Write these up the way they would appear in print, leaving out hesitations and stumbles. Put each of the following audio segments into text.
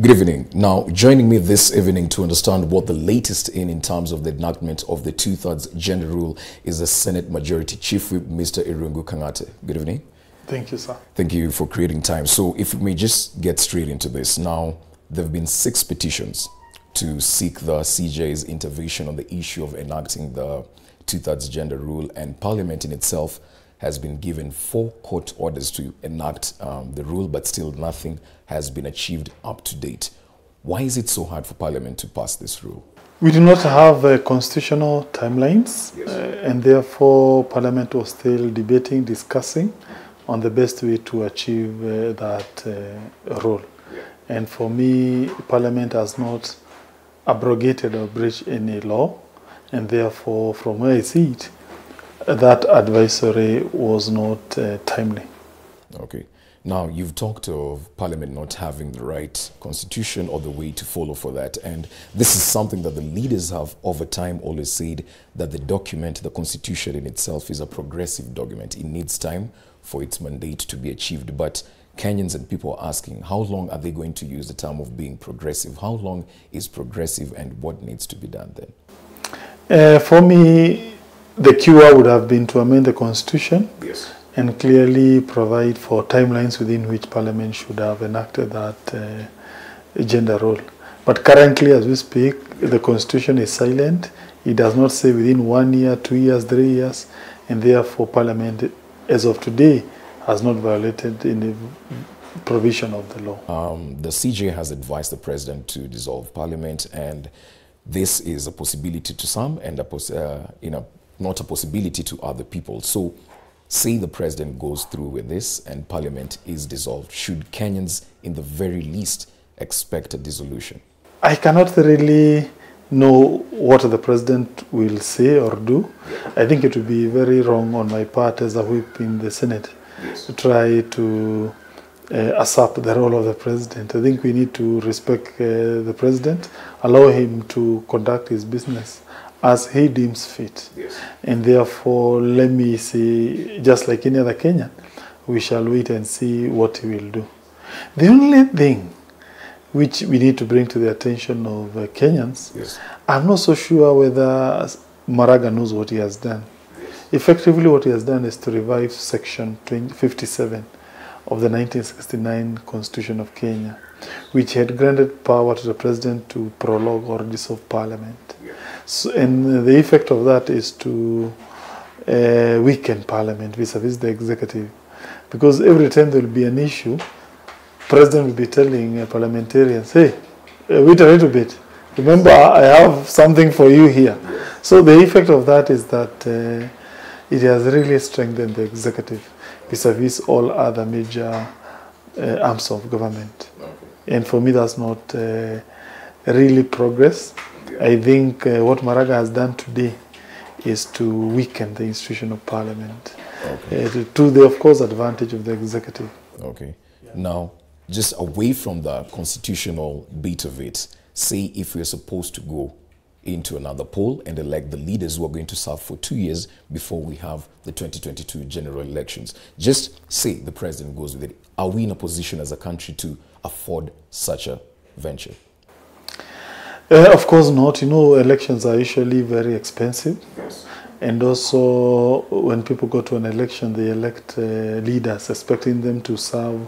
Good evening. Now, joining me this evening to understand what the latest in terms of the enactment of the two-thirds gender rule is the Senate Majority Chief Whip, Mr. Irungu Kang'ata. Good evening. Thank you, sir. Thank you for creating time. So, if we may just get straight into this. Now, there have been 6 petitions to seek the CJ's intervention on the issue of enacting the two-thirds gender rule, and Parliament in itself has been given 4 court orders to enact the rule, but still nothing has been achieved up to date. Why is it so hard for Parliament to pass this rule? We do not have constitutional timelines, yes. And therefore Parliament was still debating, discussing on the best way to achieve that rule. Yeah. And for me, Parliament has not abrogated or breached any law, and therefore, from where I see it, that advisory was not timely. Okay. Now, you've talked of Parliament not having the right constitution or the way to follow for that. And this is something that the leaders have over time always said, that the document, the constitution in itself, is a progressive document. It needs time for its mandate to be achieved. But Kenyans and people are asking, how long are they going to use the term of being progressive? How long is progressive, and what needs to be done then? For me, the cure would have been to amend the constitution, yes, and clearly provide for timelines within which Parliament should have enacted that gender role. But currently, as we speak, the constitution is silent. It does not say within 1 year, 2 years, 3 years, and therefore Parliament, as of today, has not violated any provision of the law. The CJ has advised the President to dissolve Parliament, and this is a possibility to some and not a possibility to other people. So, say the President goes through with this and Parliament is dissolved, should Kenyans in the very least expect a dissolution? I cannot really know what the President will say or do. I think it would be very wrong on my part as a whip in the Senate, yes, to try to usurp the role of the President. I think we need to respect the President, allow him to conduct his business as he deems fit. Yes. And therefore, let me say, just like any other Kenyan, we shall wait and see what he will do. The only thing which we need to bring to the attention of Kenyans, yes, I'm not so sure whether Maraga knows what he has done. Yes. Effectively, what he has done is to revive Section 57 of the 1969 Constitution of Kenya, which had granted power to the President to prorogue or dissolve Parliament. So, and the effect of that is to weaken Parliament vis-a-vis the executive. Because every time there will be an issue, President will be telling parliamentarians, hey, wait a little bit. Remember, I have something for you here. So the effect of that is that it has really strengthened the executive vis-a-vis all other major arms of government. And for me, that's not really progress. I think what Maraga has done today is to weaken the institution of Parliament, okay, to the, of course, advantage of the executive. Okay. Yeah. Now, just away from the constitutional bit of it, say if we're supposed to go into another poll and elect the leaders who are going to serve for 2 years before we have the 2022 general elections. Just say the President goes with it. Are we in a position as a country to afford such a venture? Of course not. You know, elections are usually very expensive. Yes. And also, when people go to an election, they elect leaders, expecting them to serve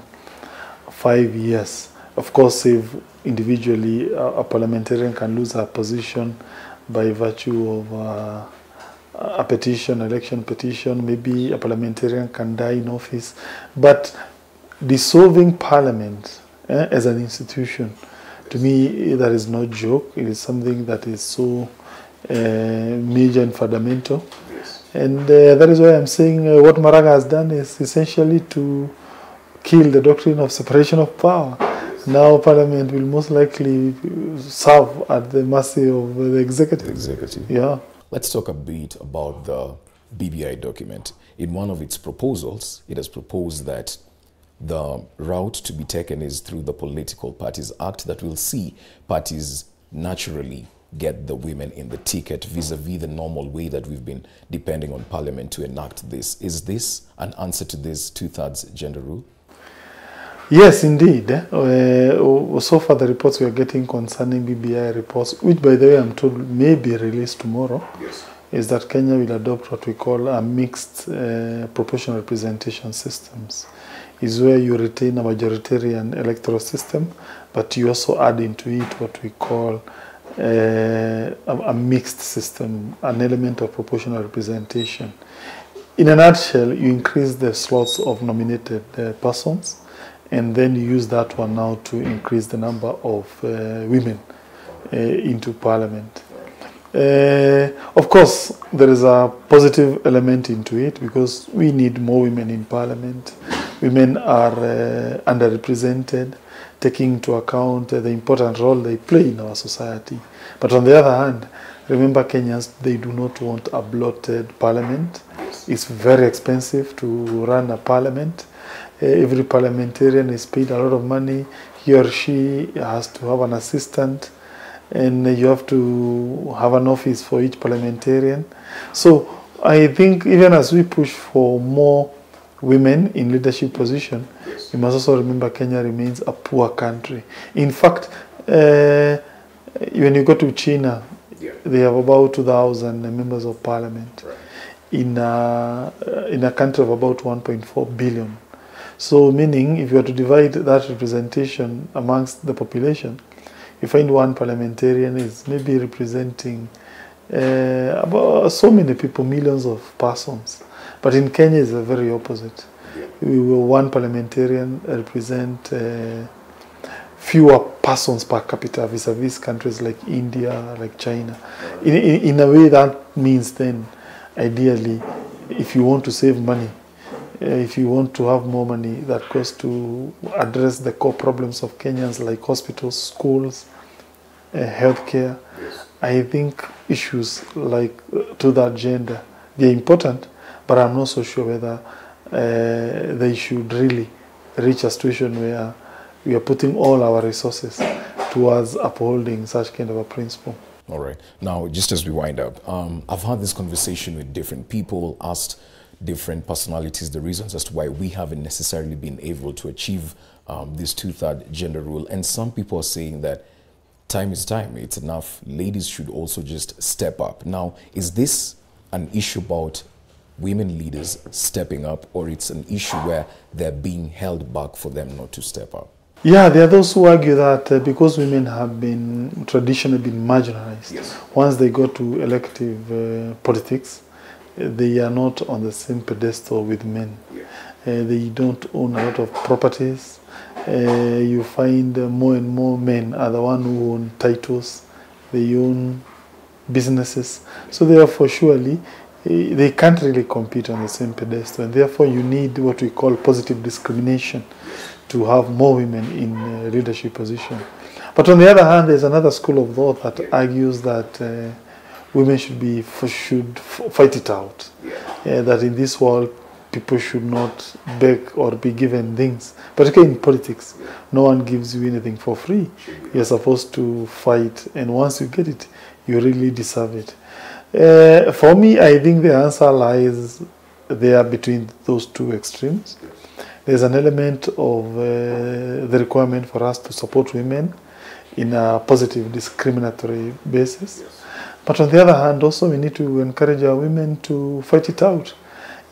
5 years. Of course, if individually a parliamentarian can lose a position by virtue of a petition, election petition, maybe a parliamentarian can die in office. But dissolving Parliament as an institution, to me, that is no joke. It is something that is so major and fundamental. Yes. And that is why I'm saying what Maraga has done is essentially to kill the doctrine of separation of power. Yes. Now Parliament will most likely serve at the mercy of the executive. Yeah. Let's talk a bit about the BBI document. In one of its proposals, it has proposed that the route to be taken is through the Political Parties Act that will see parties naturally get the women in the ticket vis-a-vis the normal way that we've been depending on Parliament to enact this. Is this an answer to this two-thirds gender rule? Yes, indeed. So far, the reports we are getting concerning BBI reports, which, by the way, I'm told may be released tomorrow, Yes. is that Kenya will adopt what we call a mixed proportional representation systems. Is where you retain a majoritarian electoral system, but you also add into it what we call a mixed system, an element of proportional representation. In a nutshell, you increase the slots of nominated persons, and then you use that one now to increase the number of women into parliament. Of course, there is a positive element into it because we need more women in parliament. Women are underrepresented, taking into account the important role they play in our society. But on the other hand, remember Kenyans, they do not want a bloated parliament. It's very expensive to run a parliament. Every parliamentarian is paid a lot of money. He or she has to have an assistant, and you have to have an office for each parliamentarian. So I think even as we push for more women in leadership position, you must also remember Kenya remains a poor country. In fact, when you go to China, they have about 2,000 members of parliament in a country of about 1.4 billion. So meaning, if you are to divide that representation amongst the population, you find one parliamentarian is maybe representing about so many people, millions of persons. But in Kenya, it's the very opposite. One parliamentarian represent fewer persons per capita vis-a-vis countries like India, like China. In a way, that means then, ideally, if you want to save money, if you want to have more money, that goes to address the core problems of Kenyans like hospitals, schools, healthcare. I think issues like to that gender, they're important, but I'm not so sure whether they should really reach a situation where we are putting all our resources towards upholding such kind of a principle. All right. Now, just as we wind up, I've had this conversation with different people, asked different personalities the reasons as to why we haven't necessarily been able to achieve this 2/3 gender rule. And some people are saying that time is time. It's enough. Ladies should also just step up. Now, is this an issue about women leaders stepping up, or it's an issue where they're being held back for them not to step up? Yeah, there are those who argue that because women have been traditionally been marginalized, once they go to elective politics, they are not on the same pedestal with men. They don't own a lot of properties. You find more and more men are the one who own titles. They own businesses. So therefore, surely, they can't really compete on the same pedestal. And therefore, you need what we call positive discrimination to have more women in leadership position. But on the other hand, there's another school of thought that argues that women should fight it out. That in this world, people should not beg or be given things. Particularly in politics, no one gives you anything for free. You're supposed to fight, and once you get it, you really deserve it. For me, I think the answer lies there between those two extremes. There's an element of the requirement for us to support women in a positive discriminatory basis. But on the other hand, also we need to encourage our women to fight it out.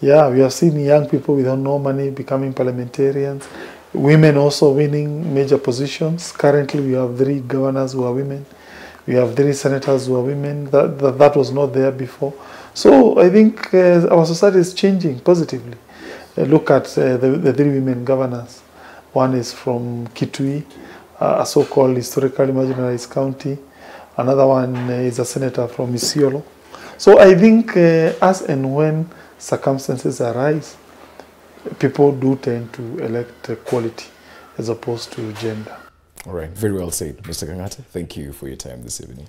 Yeah, we have seen young people without no money becoming parliamentarians, women also winning major positions. Currently, we have 3 governors who are women. We have 3 senators who are women. That was not there before. So I think our society is changing positively. Look at the 3 women governors. One is from Kitui, a so-called historically marginalized county. Another one is a senator from Isiolo. So I think as and when circumstances arise, people do tend to elect equality as opposed to gender. All right. Very well said, Mr. Kang'ata. Thank you for your time this evening.